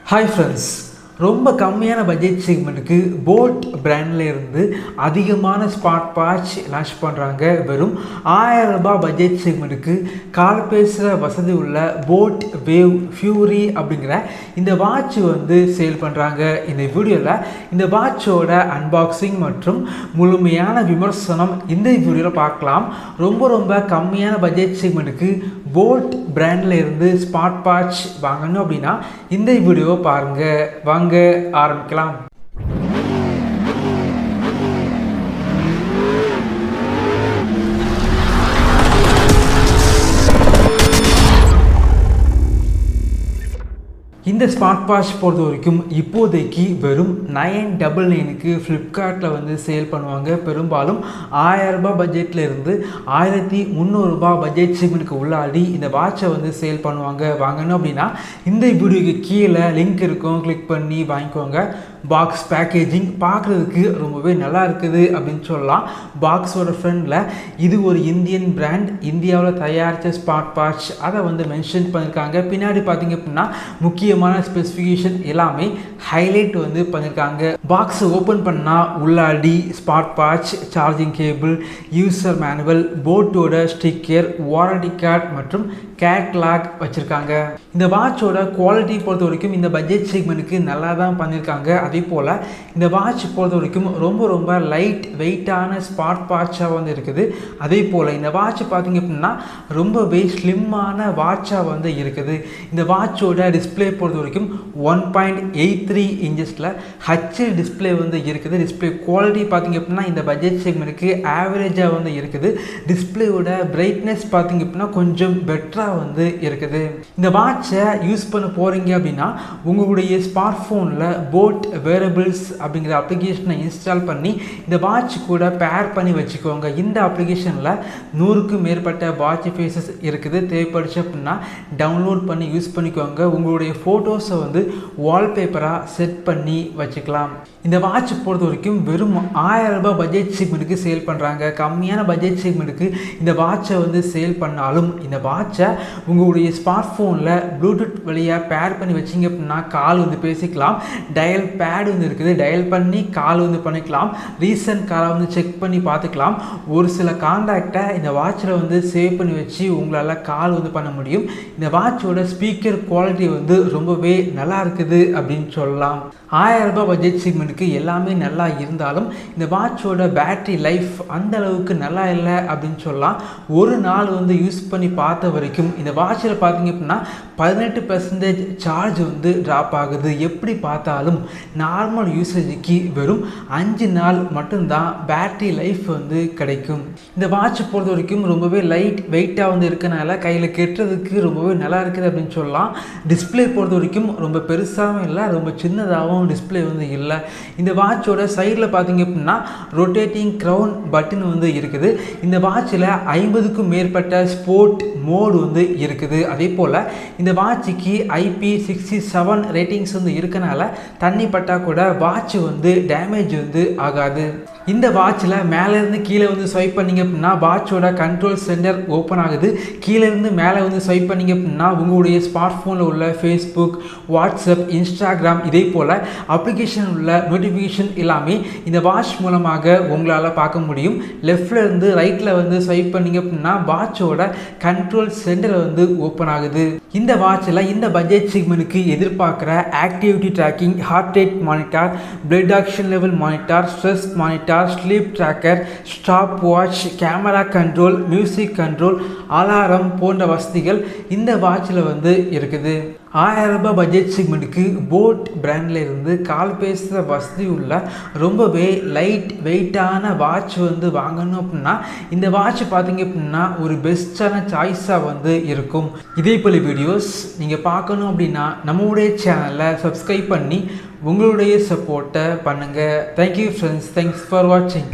Hi friends, ரொம்ப கம்மியான budget செக்மெண்ட்டுக்கு boAt பிராண்டில் இருந்து அதிகமான ஸ்மார்ட் வாட்ச் லான்ச் பண்ணுறாங்க. வெறும் 1000 ரூபாய் பட்ஜெட் செக்மெண்ட்டுக்கு கால் பேசுகிற வசதி உள்ள boAt வேவ் ஃபியூரி அப்படிங்கிற இந்த வாட்ச் சேல் பண்ணுறாங்க. இந்த வீடியோவில் இந்த வாட்சோட அன்பாக்சிங் மற்றும் முழுமையான விமர்சனம் இந்த வீடியோவில் பார்க்கலாம். ரொம்ப கம்மியான பட்ஜெட் செக்மெண்ட்டுக்கு boAt பிராண்டில் இருந்து ஸ்மார்ட் வாட்ச் வாங்கணும் அப்படின்னா இந்த வீடியோவை பாருங்கள். வாங்க ஆரம்பிக்கலாம். இந்த ஸ்மார்ட் வாட்ச் பொறுத்த வரைக்கும் இப்போதைக்கு வெறும் 999க்கு ஃப்ளிப்கார்ட்டில் சேல் பண்ணுவாங்க. பெரும்பாலும் 1000 ரூபாய் பட்ஜெட்டில் இருந்து 1300 ரூபாய் பட்ஜெட் செக்மெண்ட்டுக்கு உள்ளாடி இந்த வாட்சை சேல் பண்ணுவாங்க. வாங்கணும் அப்படின்னா இந்த வீடியோக்கு கீழே லிங்க் இருக்கும், கிளிக் பண்ணி வாங்கிக்கோங்க. பாக்ஸ் பேக்கேஜிங் பார்க்குறதுக்கு ரொம்பவே நல்லா இருக்குது அப்படின்னு சொல்லலாம். பாக்ஸோட ஃப்ரண்டில் இது ஒரு இந்தியன் பிராண்ட், இந்தியாவில் தயாரித்த ஸ்மார்ட் வாட்ச் அதை மென்ஷன் பண்ணியிருக்காங்க. பின்னாடி பார்த்தீங்க அப்படின்னா முக்கியமான ஸ்பெசிஃபிகேஷன் எல்லாமே ஹைலைட் பண்ணியிருக்காங்க. பாக்ஸை ஓப்பன் பண்ணால் உள்ளாடி smart watch, charging cable, user manual, போட்டோட ஸ்டிக்கர், வாரண்டி கார்டு மற்றும் கேட்லாக் வச்சுருக்காங்க. இந்த வாட்சோட குவாலிட்டி பொறுத்த வரைக்கும் இந்த பட்ஜெட் செக்மெண்ட்டுக்கு நல்லா தான் பண்ணியிருக்காங்க. அதே போல் இந்த வாட்ச் பொறுத்த வரைக்கும் ரொம்ப லைட் வெயிட்டான ஸ்மார்ட் வாட்சாக இருக்குது. அதே போல் இந்த வாட்ச் பார்த்திங்க அப்படின்னா ரொம்பவே ஸ்லிம்மான வாட்சாக இருக்குது. இந்த வாட்சோட டிஸ்பிளே பொறுத்த வரைக்கும் 1.83 இன்ச்சஸில் ஹச்டி டிஸ்பிளே இருக்குது. டிஸ்பிளே குவாலிட்டி பார்த்திங்க அப்படின்னா இந்த பட்ஜெட் செக்மெண்ட்டுக்கு ஆவரேஜாக இருக்குது. டிஸ்பிளேயோட பிரைட்னஸ் பார்த்திங்க அப்படின்னா கொஞ்சம் பெட்டராக இருக்குது. இந்த வாட்சை யூஸ் பண்ண போகிறீங்க அப்படின்னா உங்களுடைய ஸ்மார்ட் ஃபோனில் boAt wearables அப்படிங்கிற அப்ளிகேஷனை இன்ஸ்டால் பண்ணி இந்த வாட்ச் கூட பேர் பண்ணி வச்சுக்கோங்க. இந்த அப்ளிகேஷனில் 100க்கும் மேற்பட்ட வாட்ச் ஃபேஸஸ் இருக்குது. தேவைப்படுச்சு அப்படின்னா டவுன்லோட் பண்ணி யூஸ் பண்ணிக்கோங்க. உங்களுடைய ஃபோட்டோஸை வால்பேப்பராக செட் பண்ணி வச்சுக்கலாம். இந்த வாட்ச் பொறுத்த வரைக்கும் வெறும் 1000 ரூபாய் பட்ஜெட் செக்மெண்ட்டுக்கு சேல் பண்ணுறாங்க. கம்மியான பட்ஜெட் செக்மெண்ட்டுக்கு இந்த வாட்சை சேல் பண்ணாலும் இந்த வாட்சை உங்களுடைய ஸ்மார்ட் ஃபோனில் ப்ளூடூத் வழியாக பேர் பண்ணி வச்சிங்க அப்படின்னா கால் பேசிக்கலாம். டயல் பேட் இருக்குது, டயல் பண்ணி கால் பண்ணிக்கலாம். ரீசன்ட் காலை செக் பண்ணி பார்த்துக்கலாம். ஒரு சில கான்டாக்டை இந்த வாட்சில் சேவ் பண்ணி வச்சு உங்களால் கால் பண்ண முடியும். இந்த வாட்சோட ஸ்பீக்கர் குவாலிட்டி ரொம்பவே நல்லா இருக்குது அப்படின்னு சொல்லலாம். 1000 ரூபாய் பட்ஜெட் செக்மெண்ட்டுக்கு எல்லாமே நல்லா இருந்தாலும் இந்த வாட்சோட பேட்டரி லைஃப் அந்த அளவுக்கு நல்லா இல்லை அப்படின்னு சொல்லலாம். ஒரு நாள் யூஸ் பண்ணி பார்த்த வரைக்கும் இந்த வாட்சில் பார்த்தீங்க அப்படின்னா 18% சார்ஜ் ட்ராப் ஆகுது. எப்படி பார்த்தாலும் நார்மல் யூசேஜுக்கு வெறும் 5 நாள் மட்டும்தான் பேட்டரி லைஃப் கிடைக்கும். இந்த வாட்ச் பொறுத்த வரைக்கும் ரொம்பவே லைட் வெயிட்டாக இருக்கனால கையில் கெட்டுறதுக்கு ரொம்பவே நல்லா இருக்குது அப்படின்னு சொல்லலாம். டிஸ்பிளே பொறுத்த வரைக்கும் ரொம்ப பெருசாகவும் இல்லை, ரொம்ப சின்னதாகவும் டிஸ்பிளே இல்லை. இந்த வாட்சோட சைடில் பார்த்தீங்க அப்படின்னா ரொட்டேட்டிங் க்ரௌன் பட்டன் இருக்குது. இந்த வாட்சில் 50க்கும் மேற்பட்ட ஸ்போர்ட் மோடு இருக்குது. அதே போல் இந்த வாட்சுக்கு IP67 ரேட்டிங்ஸ் இருக்கனால தண்ணி பட்டா கூட வாட்ச் டேமேஜ் ஆகாது. இந்த வாட்சில் மேலேருந்து கீழே ஸ்வைப் பண்ணிங்க அப்படின்னா வாட்சோட கண்ட்ரோல் சென்டர் ஓப்பன் ஆகுது. கீழேருந்து மேலே ஸ்வைப் பண்ணிங்க அப்படின்னா உங்களுடைய ஸ்மார்ட் ஃபோனில் உள்ள ஃபேஸ்புக், வாட்ஸ்அப், இன்ஸ்டாகிராம் இதே போல் அப்ளிகேஷன் உள்ள நோட்டிஃபிகேஷன் எல்லாமே இந்த வாட்ச் மூலமாக உங்களால் பார்க்க முடியும். லெஃப்ட்லேருந்து ரைட்டில் ஸ்வைப் பண்ணிங்க அப்படின்னா வாட்சோட கண்ட்ரோல் சென்டர் ஓப்பன் ஆகுது. இந்த வாட்சில் இந்த பட்ஜெட் செக்மெண்ட்டுக்கு எதிர்பார்க்குற activity tracking, heart rate monitor, blood oxygen level monitor, stress monitor, sleep tracker, stopwatch, camera control, music control, alarm போன்ற வசதிகள் இந்த வாட்சில் இருக்குது. 1000 ரூபாய் பட்ஜெட் செக்மெண்ட்டுக்கு boAt பிராண்டில் இருந்து கால் பேசுகிற வசதி உள்ள ரொம்பவே லைட் வெயிட்டான வாட்ச் வாங்கணும் அப்படின்னா இந்த வாட்ச் பார்த்தீங்க அப்படின்னா ஒரு பெஸ்ட்டான சாய்ஸாக இருக்கும். இதே போல் வீடியோஸ் நீங்கள் பார்க்கணும் அப்படின்னா நம்மளுடைய சேனலை சப்ஸ்கிரைப் பண்ணி உங்களுடைய சப்போர்ட்டை பண்ணுங்கள். தேங்க்யூ ஃப்ரெண்ட்ஸ், தேங்க்ஸ் ஃபார் வாட்சிங்.